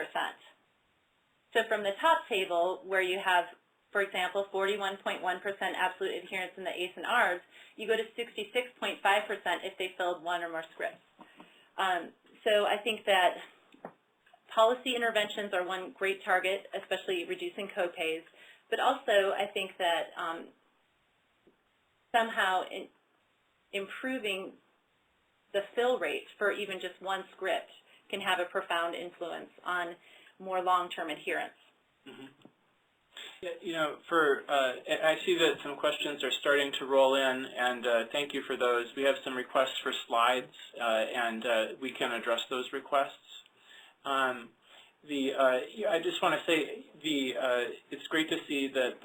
[SPEAKER 4] So from the top table, where you have, for example, 41.1% absolute adherence in the ACE and ARBs, you go to 66.5% if they filled one or more scripts. So I think that policy interventions are one great target, especially reducing copays. But also, I think that somehow improving the fill rate for even just one script can have a profound influence on more long-term adherence.
[SPEAKER 2] Mm-hmm. Yeah, you know, I see that some questions are starting to roll in, and thank you for those. We have some requests for slides, and we can address those requests. I just want to say it's great to see that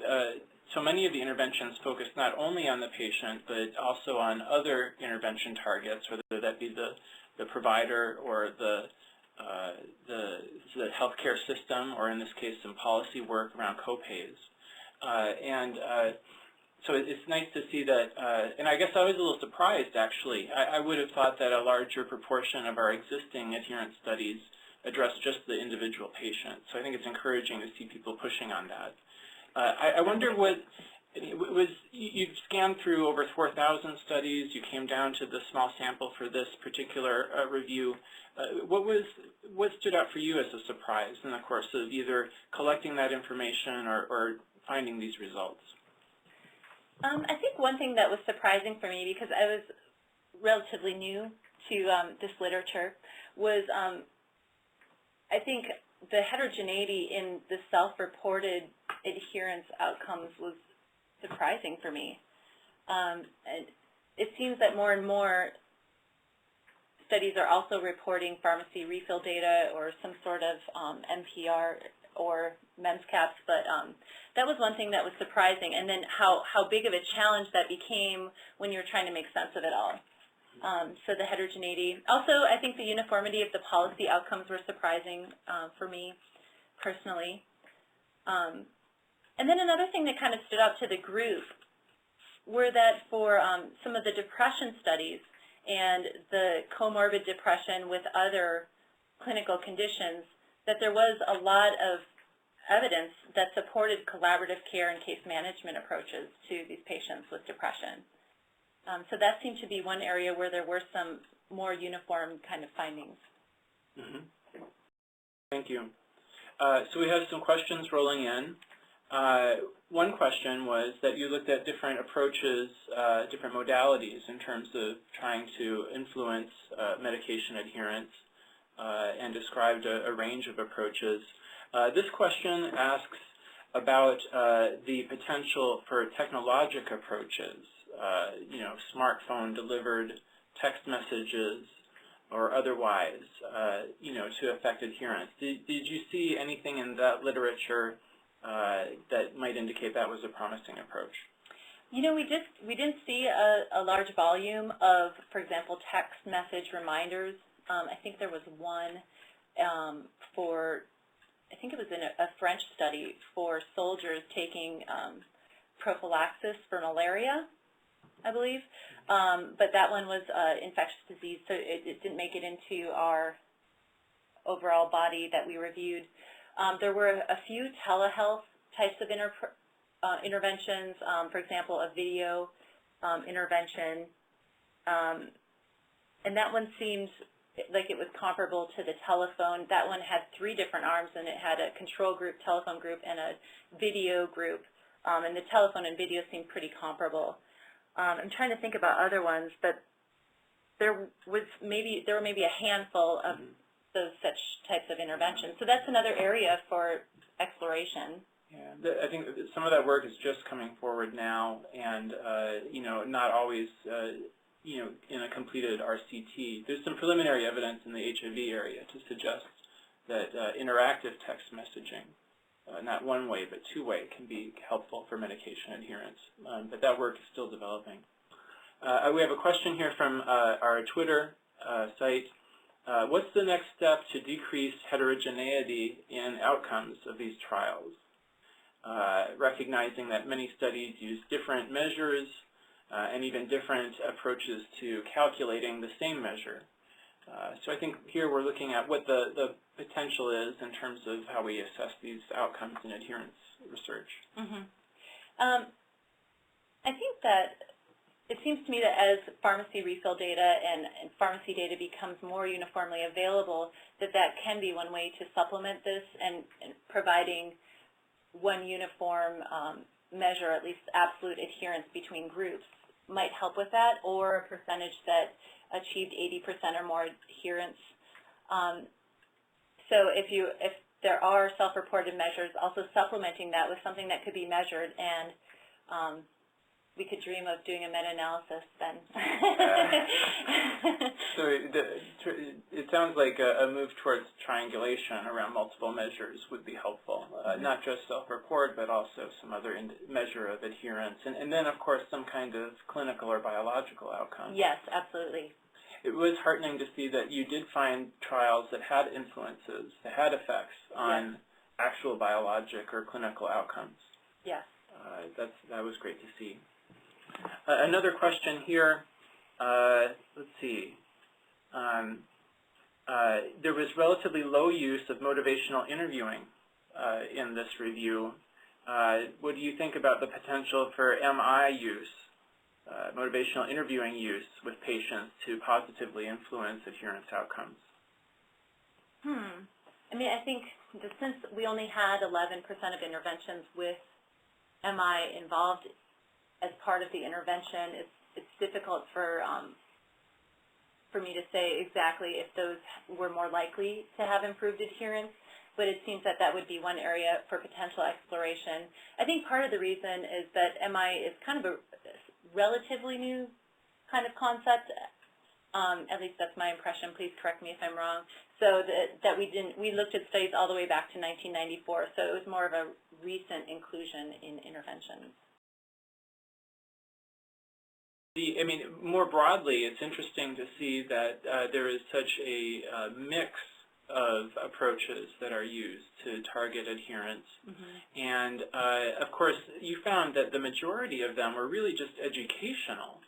[SPEAKER 2] so many of the interventions focus not only on the patient, but also on other intervention targets, whether that be the provider or the healthcare system, or in this case, some policy work around copays. So it's nice to see that, and I guess I was a little surprised, actually. I would have thought that a larger proportion of our existing adherence studies address just the individual patient. So I think it's encouraging to see people pushing on that. I wonder you've scanned through over 4,000 studies, you came down to the small sample for this particular review. What stood out for you as a surprise in the course of either collecting that information or finding these results?
[SPEAKER 4] I think one thing that was surprising for me, because I was relatively new to this literature, was I think the heterogeneity in the self-reported adherence outcomes was surprising for me. It seems that more and more studies are also reporting pharmacy refill data or some sort of NPR or MEMS caps, but that was one thing that was surprising, and then how big of a challenge that became when you're trying to make sense of it all. So the heterogeneity. Also, I think the uniformity of the policy outcomes were surprising for me personally. And then another thing that kind of stood out to the group were that for some of the depression studies and the comorbid depression with other clinical conditions, that there was a lot of evidence that supported collaborative care and case management approaches to these patients with depression. So that seemed to be one area where there were some more uniform kind of findings.
[SPEAKER 2] Mm-hmm. Thank you. So we have some questions rolling in. One question was that you looked at different approaches, different modalities in terms of trying to influence medication adherence and described a range of approaches. This question asks about the potential for technologic approaches, you know, smartphone delivered text messages or otherwise, you know, to affect adherence. Did you see anything in that literature that might indicate that was a promising approach?
[SPEAKER 4] You know, we didn't see a large volume of, for example, text message reminders. I think there was one for I think it was in a French study for soldiers taking prophylaxis for malaria, I believe. But that one was infectious disease, so it didn't make it into our overall body that we reviewed. There were a few telehealth types of interventions, for example, a video intervention, and that one seemed like it was comparable to the telephone. That one had 3 different arms, and it had a control group, telephone group, and a video group, and the telephone and video seemed pretty comparable. I'm trying to think about other ones, but there were maybe a handful of those such types of interventions. So that's another area for exploration.
[SPEAKER 2] Yeah, I think some of that work is just coming forward now, and you know, not always you know, in a completed RCT. There's some preliminary evidence in the HIV area to suggest that interactive text messaging, not one-way but two-way, can be helpful for medication adherence. But that work is still developing. We have a question here from our Twitter site. What's the next step to decrease heterogeneity in outcomes of these trials? Recognizing that many studies use different measures and even different approaches to calculating the same measure. So I think here we're looking at what the potential is in terms of how we assess these outcomes in adherence research.
[SPEAKER 4] I think that it seems to me that as pharmacy refill data and pharmacy data becomes more uniformly available, that can be one way to supplement this, and providing one uniform measure, at least absolute adherence between groups, might help with that, or a percentage that achieved 80% or more adherence. So if there are self-reported measures, also supplementing that with something that could be measured, and we could dream of doing a meta-analysis then.
[SPEAKER 2] So it sounds like a move towards triangulation around multiple measures would be helpful, not just self-report, but also some other measure of adherence, and then, of course, some kind of clinical or biological outcome.
[SPEAKER 4] Yes, absolutely.
[SPEAKER 2] It was heartening to see that you did find trials that had influences, that had effects on actual biologic or clinical outcomes.
[SPEAKER 4] Yes.
[SPEAKER 2] That was great to see. Another question here. Let's see. There was relatively low use of motivational interviewing in this review. What do you think about the potential for MI use, motivational interviewing use with patients to positively influence adherence outcomes?
[SPEAKER 4] I mean, I think since we only had 11% of interventions with MI involved as part of the intervention, it's difficult for me to say exactly if those were more likely to have improved adherence, but it seems that would be one area for potential exploration. I think part of the reason is that MI is kind of a relatively new kind of concept. At least that's my impression. Please correct me if I'm wrong. So that we looked at studies all the way back to 1994, so it was more of a recent inclusion in interventions.
[SPEAKER 2] I mean, more broadly, it's interesting to see that there is such a mix of approaches that are used to target adherence. And, of course, you found that the majority of them were really just educational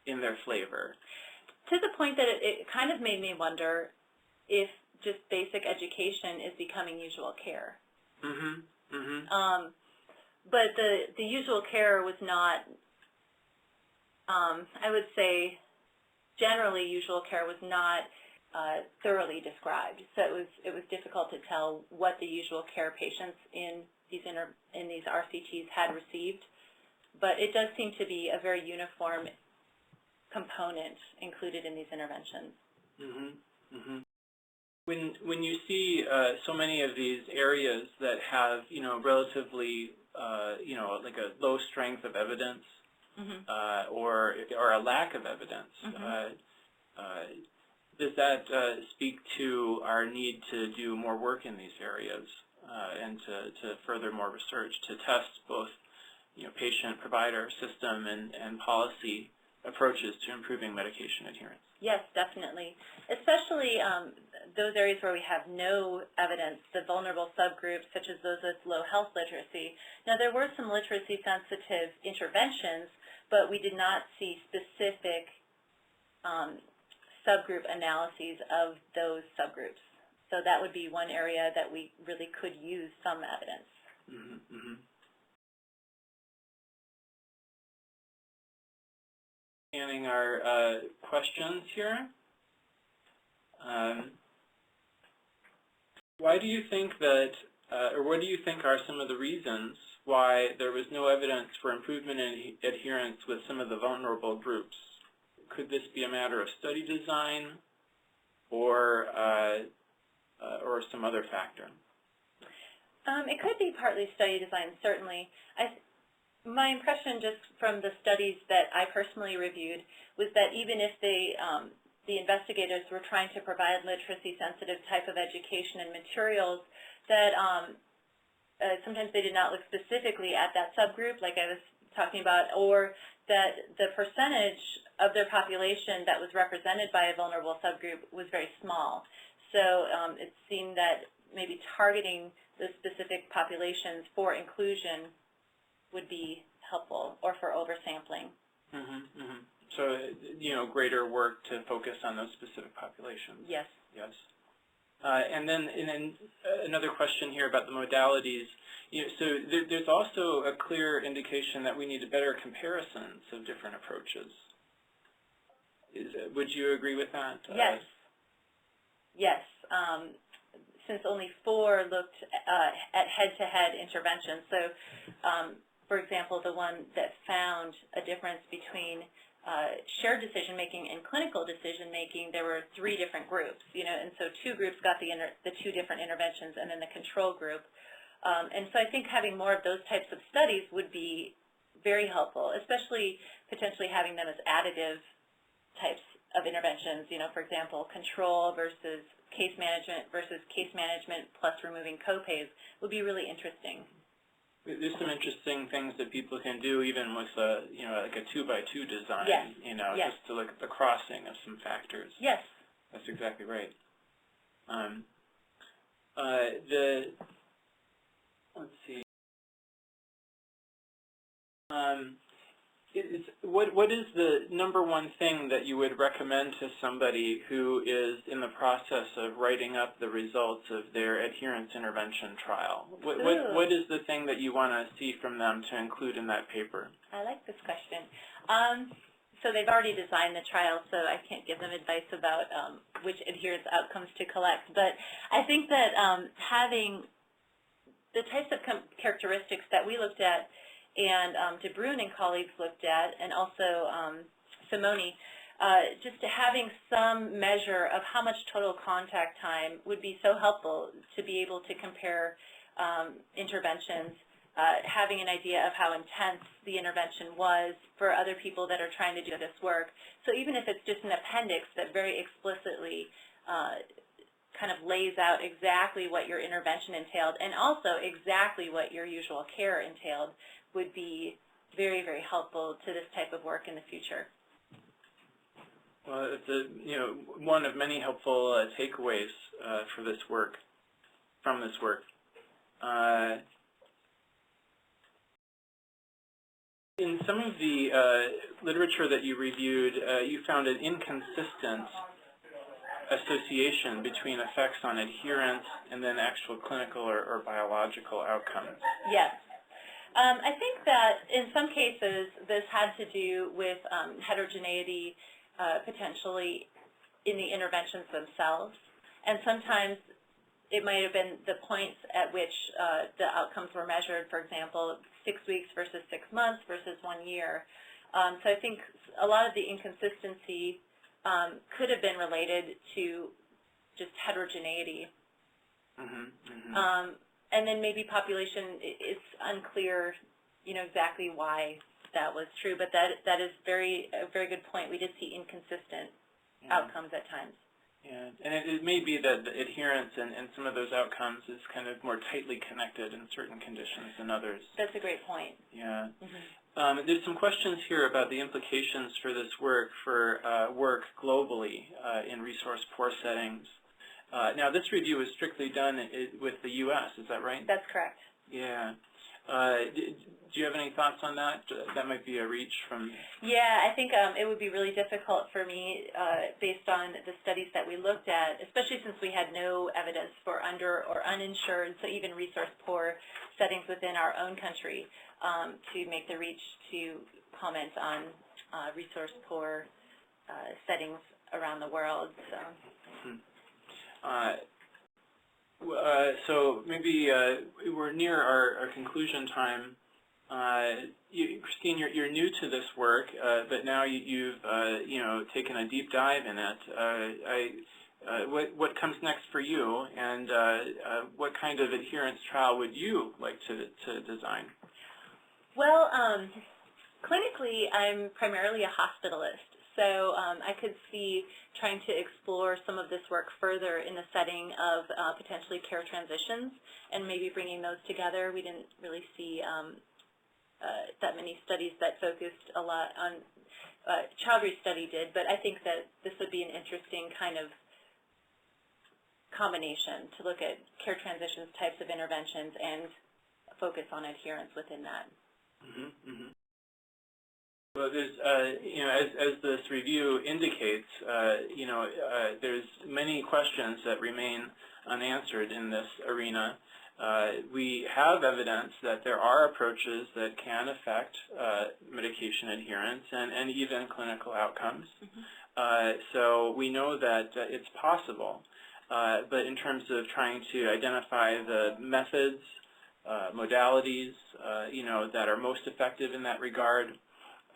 [SPEAKER 2] in their flavor.
[SPEAKER 4] To the point that it kind of made me wonder if just basic education is becoming usual care. But the usual care was not, I would say, generally usual care was not thoroughly described. So it was difficult to tell what the usual care patients in these RCTs had received. But it does seem to be a very uniform component included in these interventions.
[SPEAKER 2] When you see so many of these areas that have, relatively, like a low strength of evidence, or a lack of evidence, does that speak to our need to do more work in these areas and to further more research to test both, patient, provider, system, and policy approaches to improving medication adherence.
[SPEAKER 4] Yes, definitely, especially those areas where we have no evidence, the vulnerable subgroups such as those with low health literacy. Now, there were some literacy-sensitive interventions, but we did not see specific subgroup analyses of those subgroups. So that would be one area that we really could use some evidence.
[SPEAKER 2] Mm-hmm, mm-hmm. Scanning our questions here. Why do you think that, or what do you think are some of the reasons why there was no evidence for improvement in adherence with some of the vulnerable groups? Could this be a matter of study design or some other factor?
[SPEAKER 4] It could be partly study design, certainly. My impression just from the studies that I personally reviewed was that even if the investigators were trying to provide literacy-sensitive type of education and materials, that sometimes they did not look specifically at that subgroup, like I was talking about, or that the percentage of their population that was represented by a vulnerable subgroup was very small. So it seemed that maybe targeting the specific populations for inclusion would be helpful, or for oversampling.
[SPEAKER 2] Mm-hmm, mm-hmm. So, greater work to focus on those specific populations.
[SPEAKER 4] Yes.
[SPEAKER 2] Yes. And then another question here about the modalities. So there's also a clear indication that we need better comparisons of different approaches. Would you agree with that?
[SPEAKER 4] Yes. Yes. Since only 4 looked at head-to-head interventions. So, for example, the one that found a difference between shared decision-making and clinical decision-making, there were 3 different groups, and so 2 groups got the 2 different interventions, and then the control group. And so I think having more of those types of studies would be very helpful, especially potentially having them as additive types of interventions, for example, control versus case management plus removing copays would be really interesting.
[SPEAKER 2] There's some interesting things that people can do even with like a 2x2 design,
[SPEAKER 4] yes. Yes.
[SPEAKER 2] Just to look at the crossing of some factors.
[SPEAKER 4] Yes.
[SPEAKER 2] That's exactly right. Let's see. What is the #1 thing that you would recommend to somebody who is in the process of writing up the results of their adherence intervention trial? What is the thing that you want to see from them to include in that paper?
[SPEAKER 4] I like this question. So they've already designed the trial, so I can't give them advice about which adherence outcomes to collect. But I think that having the types of characteristics that we looked at and Bruin and colleagues looked at, and also Simoni, just having some measure of how much total contact time would be so helpful to be able to compare interventions, having an idea of how intense the intervention was for other people that are trying to do this work. So even if it's just an appendix that very explicitly kind of lays out exactly what your intervention entailed and also exactly what your usual care entailed, would be very, very helpful to this type of work in the future.
[SPEAKER 2] Well, it's one of many helpful takeaways for this work, from this work. In some of the literature that you reviewed, you found an inconsistent association between effects on adherence and then actual clinical or biological outcomes.
[SPEAKER 4] Yes. I think that in some cases this had to do with heterogeneity potentially in the interventions themselves, and sometimes it might have been the points at which the outcomes were measured, for example, 6 weeks versus 6 months versus 1 year. So I think a lot of the inconsistency could have been related to just heterogeneity.
[SPEAKER 2] Mm-hmm, mm-hmm.
[SPEAKER 4] And then maybe population, it's unclear, exactly why that was true, but that is a very good point. We did see inconsistent outcomes at times.
[SPEAKER 2] And it may be that the adherence and some of those outcomes is kind of more tightly connected in certain conditions than others.
[SPEAKER 4] That's a great point.
[SPEAKER 2] Yeah. There's some questions here about the implications for this work for work globally in resource-poor settings. Now, this review is strictly done with the U.S., is that right?
[SPEAKER 4] That's correct.
[SPEAKER 2] Yeah. Do you have any thoughts on that? That might be a reach from...
[SPEAKER 4] Yeah, I think it would be really difficult for me based on the studies that we looked at, especially since we had no evidence for under or uninsured, so even resource-poor settings within our own country, to make the reach to comment on resource-poor settings around the world.
[SPEAKER 2] So maybe we're near our conclusion time. Christine, you're new to this work, but now you've taken a deep dive in it. What comes next for you, and what kind of adherence trial would you like to design?
[SPEAKER 4] Well, clinically, I'm primarily a hospitalist. So I could see trying to explore some of this work further in the setting of potentially care transitions and maybe bringing those together. We didn't really see that many studies that focused a lot on, Chowdhury's study did, but I think that this would be an interesting kind of combination to look at care transitions, types of interventions, and focus on adherence within that.
[SPEAKER 2] Well, there's, as this review indicates, there's many questions that remain unanswered in this arena. We have evidence that there are approaches that can affect medication adherence and even clinical outcomes. So we know that it's possible, but in terms of trying to identify the methods, modalities, that are most effective in that regard,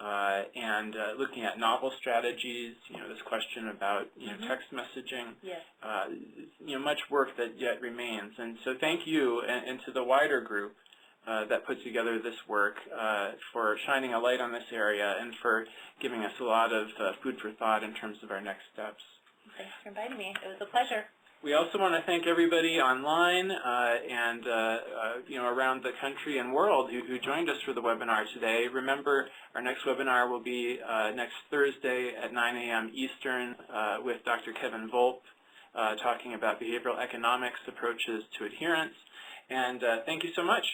[SPEAKER 2] and looking at novel strategies, this question about text messaging,
[SPEAKER 4] yes.
[SPEAKER 2] Much work that yet remains. And so thank you and to the wider group that put together this work for shining a light on this area and for giving us a lot of food for thought in terms of our next steps.
[SPEAKER 4] Thanks for inviting me. It was a pleasure.
[SPEAKER 2] We also want to thank everybody online and around the country and world who joined us for the webinar today. Remember, our next webinar will be next Thursday at 9 a.m. Eastern with Dr. Kevin Volp talking about behavioral economics approaches to adherence. And thank you so much.